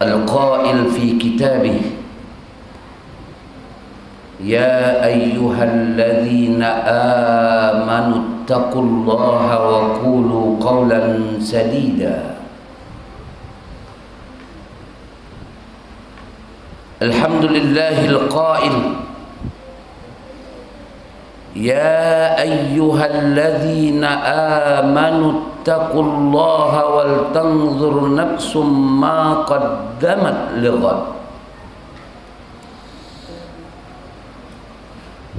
القائل في كتابه: يا أيها الذين آمنوا اتقوا الله وقولوا قولا سديدا. الحمد لله القائل: يا أيها الذين آمنوا اتقوا الله ولتنظر نفس ما قدمت لغد.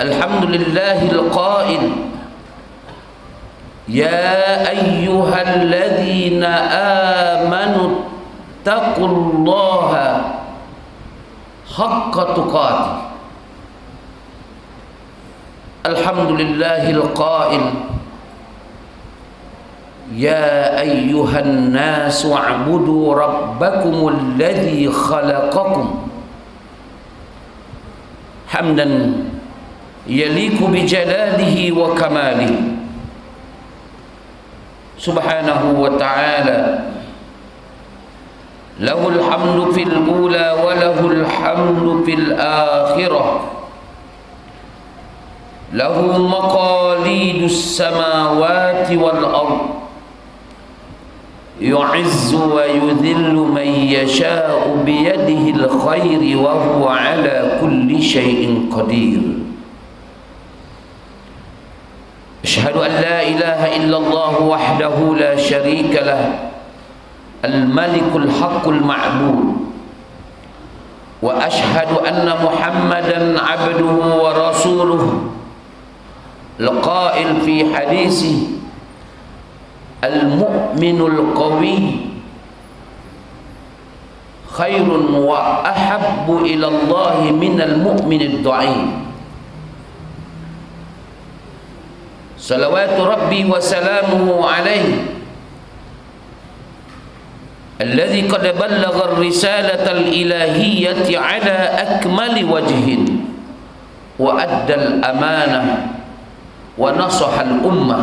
الحمد لله القائل: يا أيها الذين آمنوا اتقوا الله حق تقاته. الحمد لله القائل: يا أيها الناس اعبدوا ربكم الذي خلقكم حمدا يليق بجلاله وكماله سبحانه وتعالى. له الحمد في الأولى وله الحمد في الآخرة. له مقاليد السماوات والأرض. يعز ويذل من يشاء بيده الخير وهو على كل شيء قدير. أشهد أن لا إله إلا الله وحده لا شريك له الملك الحق المعبود. وأشهد أن محمدا عبده ورسوله القائل في حديثه: المؤمن القوي خير وأحب إلى الله من المؤمن الضعيف. صلوات ربي وسلامه عليه الذي قد بلغ الرسالة الإلهية على أكمل وجه وأدى الأمانة ونصح الأمة.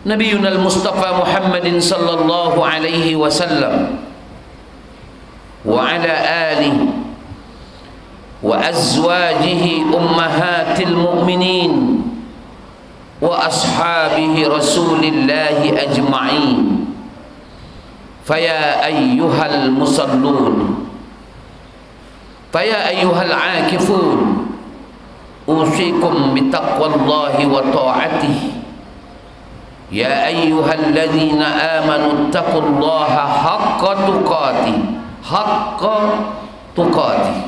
نبينا المصطفى محمد صلى الله عليه وسلم وعلى آله وأزواجه أمهات المؤمنين وأصحابه رسول الله أجمعين. فيا أيها المصلون، فيا أيها العاكفون، أوصيكم بتقوى الله وطاعته. يا أيها الذين آمنوا اتقوا الله حق تقاته، حق تقاته،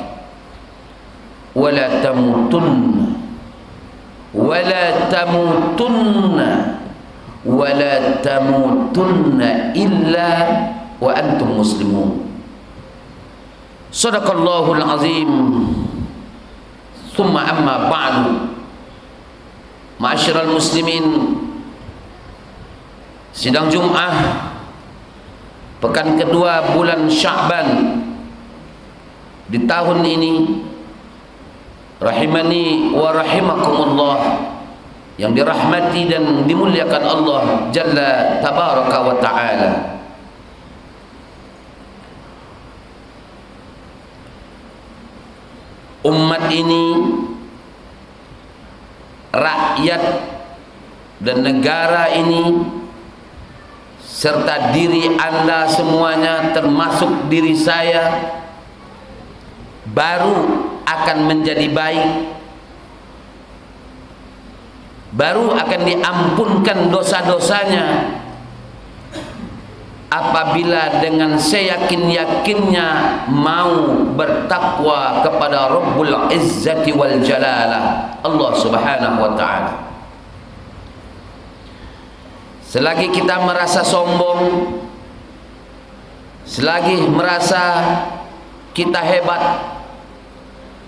ولا تموتن إلا وأنتم مسلمون. صدق الله العظيم. ثم أما بعد، معاشر المسlimin, sidang Jum'ah pekan kedua bulan Sya'ban di tahun ini, rahimani wa rahimakumullah, yang dirahmati dan dimuliakan Allah Jalla Tabaraka wa Ta'ala. Umat ini, rakyat dan negara ini, serta diri Anda semuanya termasuk diri saya, baru akan menjadi baik, baru akan diampunkan dosa-dosanya apabila dengan seyakin-yakinnya mau bertakwa kepada Rabbul Izzati wal Jalalah, Allah Subhanahu wa Ta'ala. Selagi kita merasa sombong, selagi merasa kita hebat,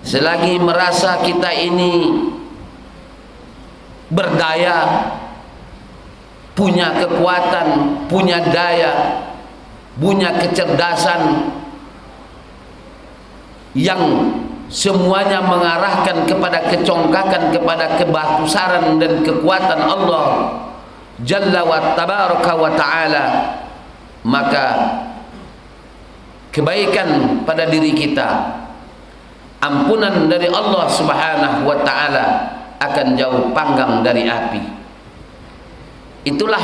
selagi merasa kita ini berdaya, punya kekuatan, punya daya, punya kecerdasan yang semuanya mengarahkan kepada kecongkakan, kepada kebesaran dan kekuatan Allah Jalla wa Tabaraka wa Ta'ala, maka kebaikan pada diri kita, ampunan dari Allah Subhanahu wa ta'ala akan jauh panggang dari api. Itulah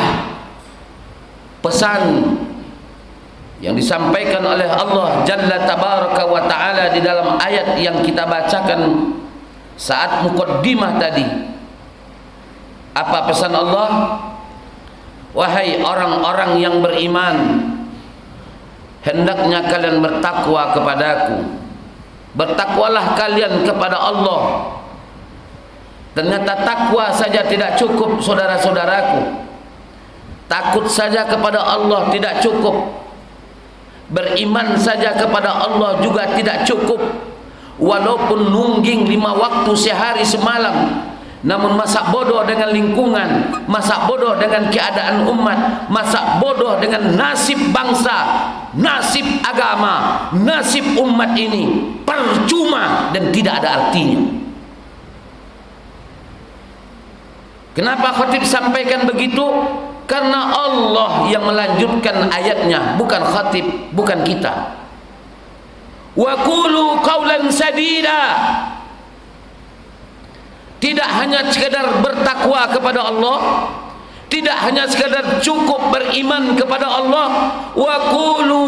pesan yang disampaikan oleh Allah Jalla Tabaraka wa ta'ala di dalam ayat yang kita bacakan saat muqaddimah tadi. Apa pesan Allah? Wahai orang-orang yang beriman, hendaknya kalian bertakwa kepadaku. Bertakwalah kalian kepada Allah. Ternyata takwa saja tidak cukup, saudara-saudaraku. Takut saja kepada Allah tidak cukup. Beriman saja kepada Allah juga tidak cukup. Walaupun nungging 5 waktu sehari semalam, namun masa bodoh dengan lingkungan, masa bodoh dengan keadaan umat, masa bodoh dengan nasib bangsa, nasib agama, nasib umat ini percuma dan tidak ada artinya. Kenapa khatib sampaikan begitu? Karena Allah yang melanjutkan ayatnya, bukan khatib, bukan kita. Wa qulu qawlan sadida. Tidak hanya sekadar bertakwa kepada Allah, tidak hanya sekadar cukup beriman kepada Allah, wa qulu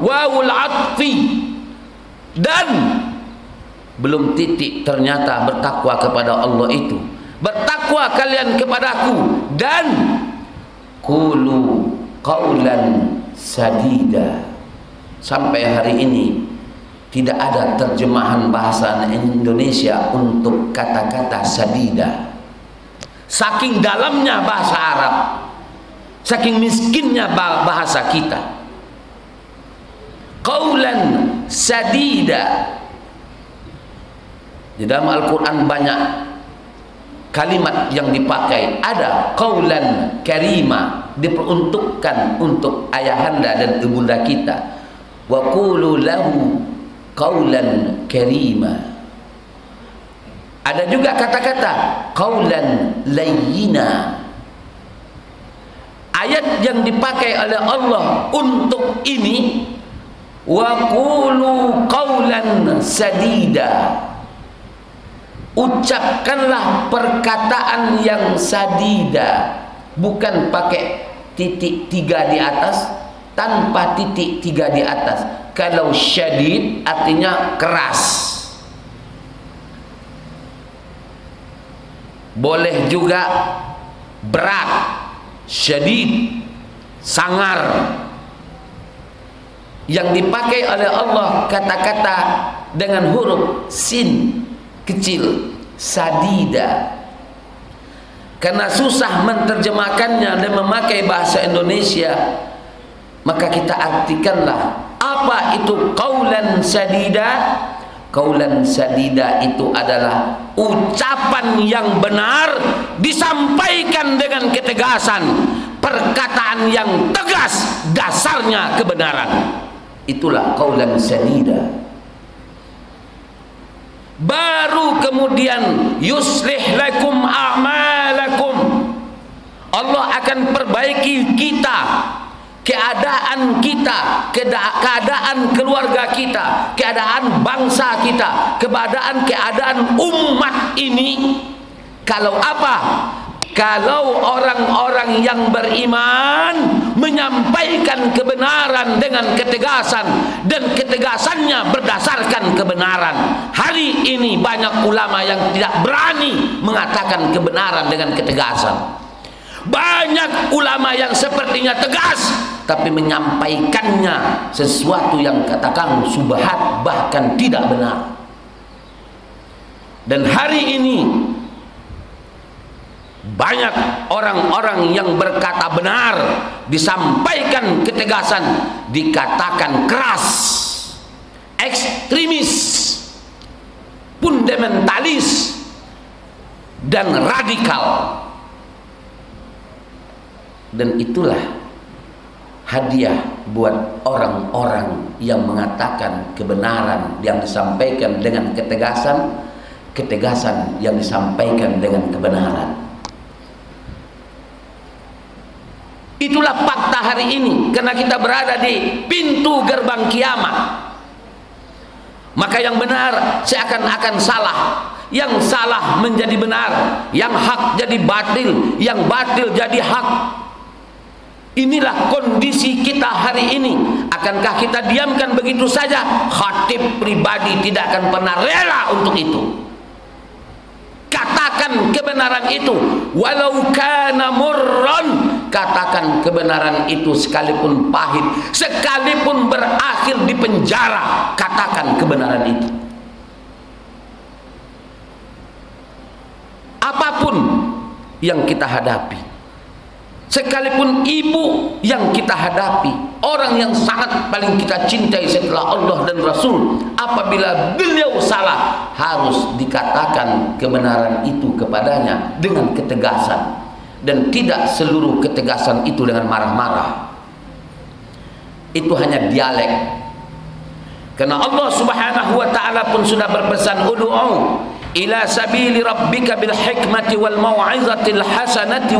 wawul atfi, dan belum titik, ternyata bertakwa kepada Allah itu, bertakwa kalian kepadaku, dan qulu qawlan sadida. Sampai hari ini tidak ada terjemahan bahasa Indonesia untuk kata-kata sadida. Saking dalamnya bahasa Arab, saking miskinnya bahasa kita. Qaulan sadida. Di dalam Al-Quran banyak kalimat yang dipakai. Ada qaulan karima, diperuntukkan untuk ayahanda dan ibunda kita. Wa qulu lahu qaulan karima. Ada juga kata-kata qaulan layyina. Ayat yang dipakai oleh Allah untuk ini, wa qulu qaulan sadida. Ucapkanlah perkataan yang sadida, bukan pakai titik 3 di atas, tanpa titik 3 di atas. Kalau syadid artinya keras. Boleh juga berat, syadid, sangar. Yang dipakai oleh Allah kata-kata dengan huruf sin kecil, sadida. Karena susah menerjemahkannya dan memakai bahasa Indonesia, maka kita artikanlah apa itu qaulan sadida. Qaulan sadida itu adalah ucapan yang benar disampaikan dengan ketegasan, perkataan yang tegas, dasarnya kebenaran. Itulah qaulan sadida. Baru kemudian yuslih lakum a'malakum, Allah akan perbaiki kita, keadaan kita, keadaan keluarga kita, keadaan bangsa kita, keadaan umat ini. Kalau apa? Kalau orang-orang yang beriman menyampaikan kebenaran dengan ketegasan, dan ketegasannya berdasarkan kebenaran. Hari ini banyak ulama yang tidak berani mengatakan kebenaran dengan ketegasan. Banyak ulama yang sepertinya tegas, tapi menyampaikannya sesuatu yang katakan subhat, bahkan tidak benar. Dan hari ini banyak orang-orang yang berkata benar, disampaikan ketegasan, dikatakan keras, ekstremis, fundamentalis, dan radikal. Dan itulah hadiah buat orang-orang yang mengatakan kebenaran yang disampaikan dengan ketegasan, ketegasan yang disampaikan dengan kebenaran. Itulah fakta hari ini, karena kita berada di pintu gerbang kiamat. Maka yang benar seakan-akan salah, yang salah menjadi benar, yang hak jadi batil, yang batil jadi hak. Inilah kondisi kita hari ini. Akankah kita diamkan begitu saja? Khatib pribadi tidak akan pernah rela untuk itu. Katakan kebenaran itu, walau kana murran. Katakan kebenaran itu sekalipun pahit, sekalipun berakhir di penjara, katakan kebenaran itu. Apapun yang kita hadapi, sekalipun ibu yang kita hadapi, orang yang sangat paling kita cintai setelah Allah dan Rasul, apabila beliau salah, harus dikatakan kebenaran itu kepadanya dengan ketegasan, dan tidak seluruh ketegasan itu dengan marah-marah. Itu hanya dialek. Karena Allah Subhanahu wa taala pun sudah berpesan, ud'u ila sabili rabbika bil hikmati wal mau'izatil hasanati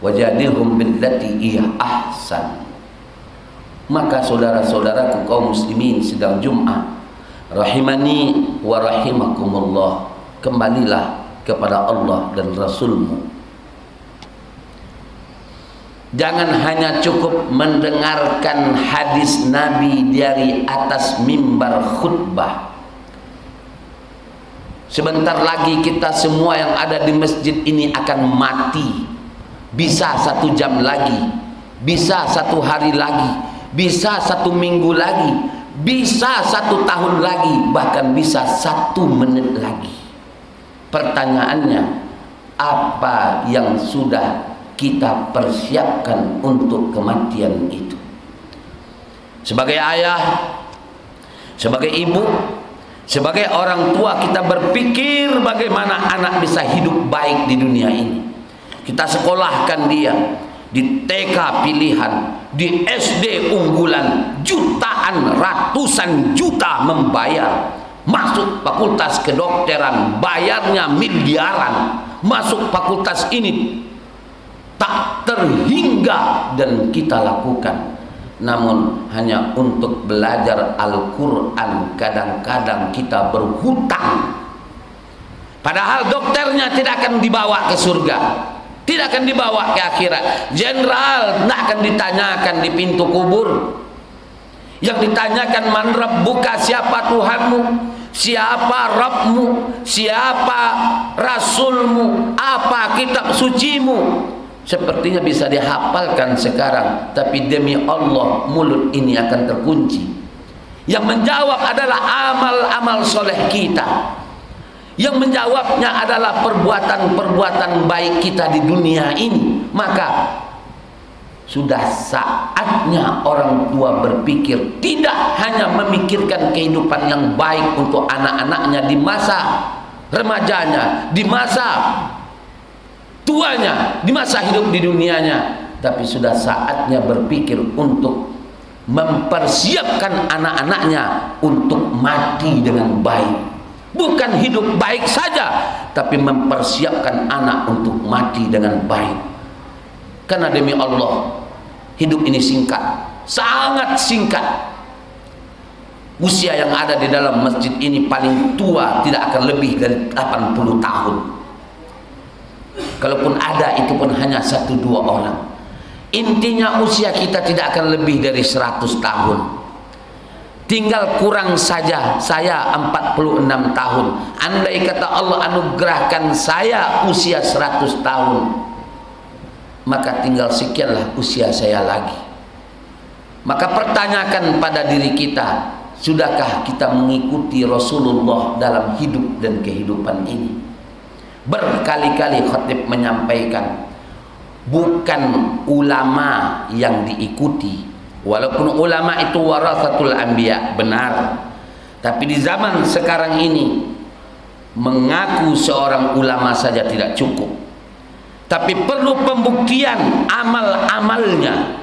wajadilhum billati hiya ahsan. Maka saudara-saudaraku kaum muslimin sedang Jumat, rahimani wa rahimakumullah, kembalilah kepada Allah dan Rasulmu. Jangan hanya cukup mendengarkan hadis Nabi dari atas mimbar khutbah. Sebentar lagi kita semua yang ada di masjid ini akan mati. Bisa 1 jam lagi, bisa 1 hari lagi, bisa 1 minggu lagi, bisa 1 tahun lagi, bahkan bisa 1 menit lagi. Pertanyaannya, apa yang sudah kita persiapkan untuk kematian itu? Sebagai ayah, sebagai ibu, sebagai orang tua, kita berpikir bagaimana anak bisa hidup baik di dunia ini. Kita sekolahkan dia di TK pilihan, di SD unggulan, jutaan, ratusan juta membayar. Masuk fakultas kedokteran, bayarnya miliaran. Masuk fakultas ini tak terhingga dan kita lakukan. Namun hanya untuk belajar Al-Quran kadang-kadang kita berhutang. Padahal dokternya tidak akan dibawa ke surga, tidak akan dibawa ke akhirat. Jenderal tidak akan ditanyakan di pintu kubur. Yang ditanyakan, man rabbuka, siapa Tuhanmu, siapa Rabbmu, siapa Rasulmu, apa kitab sucimu. Sepertinya bisa dihafalkan sekarang, tapi demi Allah mulut ini akan terkunci. Yang menjawab adalah amal-amal soleh kita. Yang menjawabnya adalah perbuatan-perbuatan baik kita di dunia ini. Maka sudah saatnya orang tua berpikir, tidak hanya memikirkan kehidupan yang baik untuk anak-anaknya di masa remajanya, di masa tuanya, di masa hidup di dunianya, tapi sudah saatnya berpikir untuk mempersiapkan anak-anaknya untuk mati dengan baik. Bukan hidup baik saja, tapi mempersiapkan anak untuk mati dengan baik. Karena demi Allah, hidup ini singkat, sangat singkat. Usia yang ada di dalam masjid ini paling tua tidak akan lebih dari 80 tahun. Kalaupun ada, itu pun hanya 1-2 orang. Intinya usia kita tidak akan lebih dari 100 tahun. Tinggal kurang saja, saya 46 tahun. Andai kata Allah anugerahkan saya usia 100 tahun, maka tinggal sekianlah usia saya lagi. Maka pertanyakan pada diri kita, sudahkah kita mengikuti Rasulullah dalam hidup dan kehidupan ini? Berkali-kali khatib menyampaikan, bukan ulama yang diikuti. Walaupun ulama itu warasatul anbiya, benar. Tapi di zaman sekarang ini, mengaku seorang ulama saja tidak cukup, tapi perlu pembuktian amal-amalnya,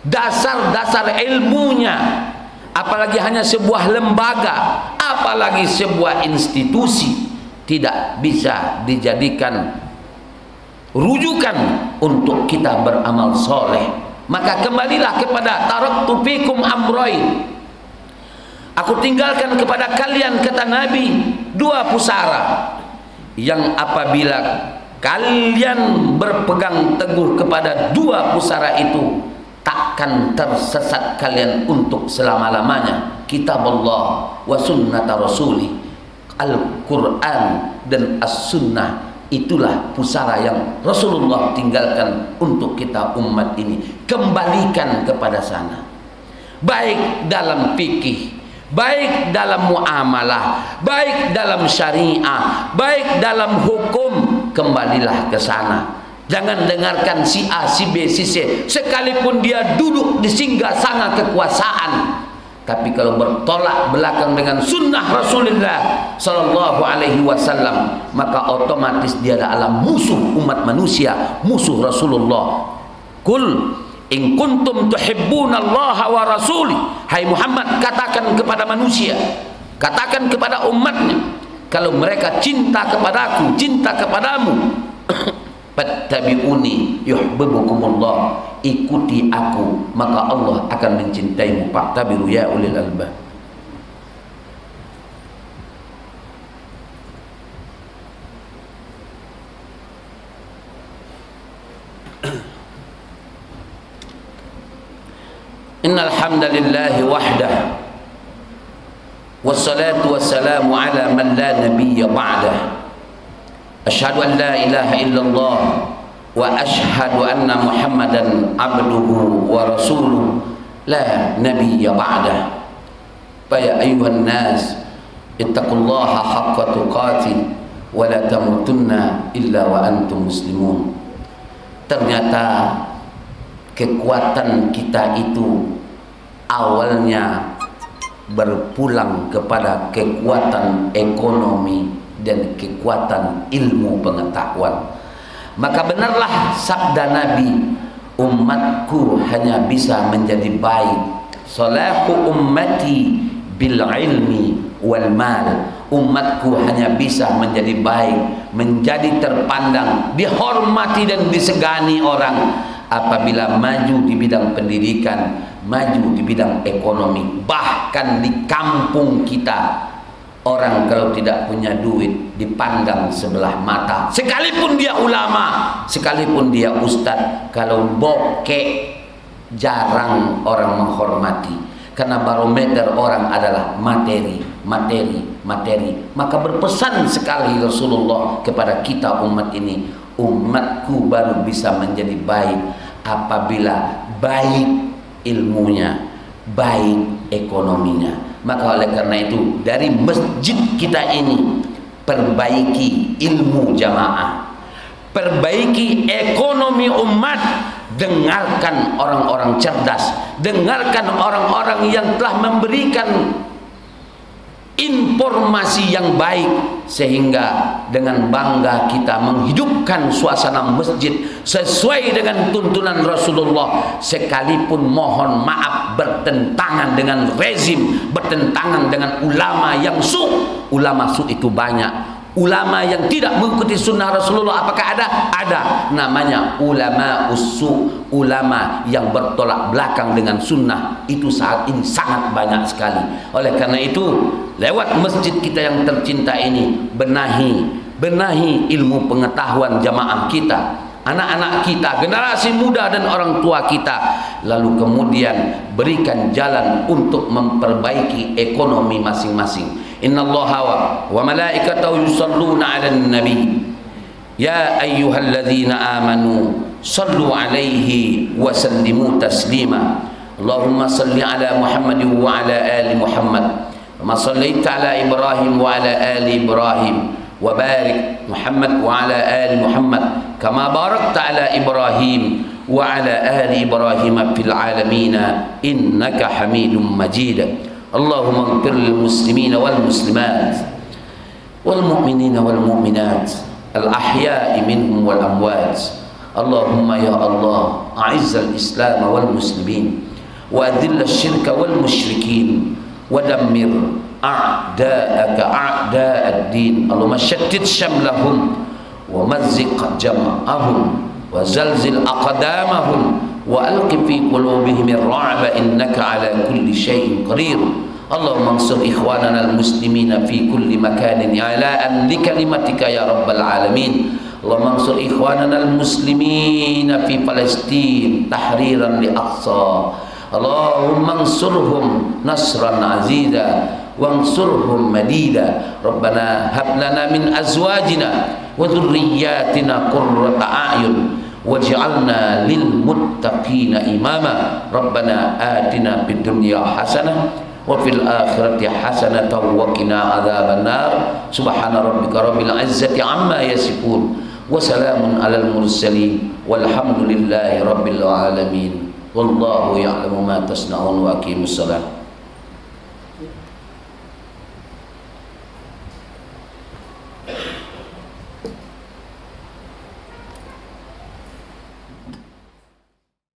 dasar-dasar ilmunya. Apalagi hanya sebuah lembaga, apalagi sebuah institusi, tidak bisa dijadikan rujukan untuk kita beramal soleh. Maka kembalilah kepada taraktu fikum amrayn, aku tinggalkan kepada kalian, kata Nabi, dua pusara yang apabila kalian berpegang teguh kepada dua pusara itu, takkan tersesat kalian untuk selama-lamanya. Kitab Allah wa sunnata rasuli, Al-Quran dan As-Sunnah, itulah pusara yang Rasulullah tinggalkan untuk kita umat ini. Kembalikan kepada sana, baik dalam fikih, baik dalam muamalah, baik dalam syariah, baik dalam hukum. Kembalilah ke sana. Jangan dengarkan si A, si B, si C, sekalipun dia duduk di singgasana kekuasaan, tapi kalau bertolak belakang dengan sunnah Rasulullah Sallallahu Alaihi Wasallam, maka otomatis dia adalah musuh umat manusia, musuh Rasulullah. Kul in kuntum tuhibbunallaha wa rasuli, hai Muhammad, katakan kepada manusia, katakan kepada umatnya, kalau mereka cinta kepadaku, cinta kepadamu, fattabi'uni yuhibbukumullah, ikuti aku maka Allah akan mencintaimu. Faktabiru ya ulil albab. Innal hamdalillahi wahdah wassalatu wassalamu ala man la nabiyya ba'dah. Asyhadu an la ilaha illallah wa asyhadu anna Muhammadan abduhu wa rasuluh la nabiyya ba'dah. Ya ayuhan nas ittaqullaha haqqa tuqatih wa la tamutunna illa wa antum muslimun. Ternyata kekuatan kita itu awalnya berpulang kepada kekuatan ekonomi dan kekuatan ilmu pengetahuan. Maka benarlah sabda Nabi, umatku hanya bisa menjadi baik, salahu ummati bil ilmi wal mal, umatku hanya bisa menjadi baik, menjadi terpandang, dihormati dan disegani orang apabila maju di bidang pendidikan, maju di bidang ekonomi. Bahkan di kampung kita, orang kalau tidak punya duit dipandang sebelah mata, sekalipun dia ulama, sekalipun dia ustadz. Kalau bokeh jarang orang menghormati, karena barometer orang adalah materi, materi, materi. Maka berpesan sekali Rasulullah kepada kita umat ini, umatku baru bisa menjadi baik apabila baik ilmunya, baik ekonominya. Maka oleh karena itu, dari masjid kita ini, perbaiki ilmu jamaah, perbaiki ekonomi umat, dengarkan orang-orang cerdas, dengarkan orang-orang yang telah memberikan informasi yang baik, sehingga dengan bangga kita menghidupkan suasana masjid sesuai dengan tuntunan Rasulullah, sekalipun mohon maaf bertentangan dengan rezim, bertentangan dengan ulama yang su'. Ulama su' itu banyak. Ulama yang tidak mengikuti sunnah Rasulullah, apakah ada? Ada. Namanya ulama usu, ulama yang bertolak belakang dengan sunnah. Itu saat ini sangat banyak sekali. Oleh karena itu, lewat masjid kita yang tercinta ini, benahi ilmu pengetahuan jamaah kita, anak-anak kita, generasi muda dan orang tua kita. Lalu kemudian berikan jalan untuk memperbaiki ekonomi masing-masing. Innallaha wa malaikatahu yusalluna 'alan nabi ya ayyuhalladzina amanu sallu 'alaihi wa sallimu taslima. Allahumma salli 'ala Muhammadin wa 'ala ali Muhammad kama shallaita 'ala Ibrahim wa 'ala ali Ibrahim wa barik Muhammad wa 'ala ali Muhammad kama barakta 'ala Ibrahim wa 'ala ali Ibrahim fil 'alamin innaka Hamidum Majid. Allahumma ighfir lil muslimina wal muslimat wal mu'minina wal mu'minat al ahya'i minhum wal amwat. Allahumma ya Allah, a'izzal islam wal muslimin wa adhill asyirka wal musyrikin wa dammir a'da'aka a'da'ad din. Allahumma shattit syamlahum wa mazziq jam'ahum wa zalzil aqdamahum wa alqi fi qulubihim ar-ra'ba innaka ala kulli syai'in qadir. Allahumma ansur ikhwanana al-muslimina fi kulli makanin i'la'an li kalimatika ya rabbal alamin. Allahumma ansur ikhwanana al-muslimina fi Palestin tahriran li Aqsa. Allahumma ansurhum nasran aziza wansurhum madida. Rabbana hab lana min azwajina wa dhurriyyatina qurrata a'yun waj'alna lil muttaqina imama. Rabbana atina fid dunya hasanah wa fil akhirati hasanatan wa qina adzabannar. Subhana rabbika rabbil izzati amma yasifun wa salamun alal mursalin walhamdulillahi rabbil alamin. Wallahu ya'lamu ma tasna'un wa aqimus salat.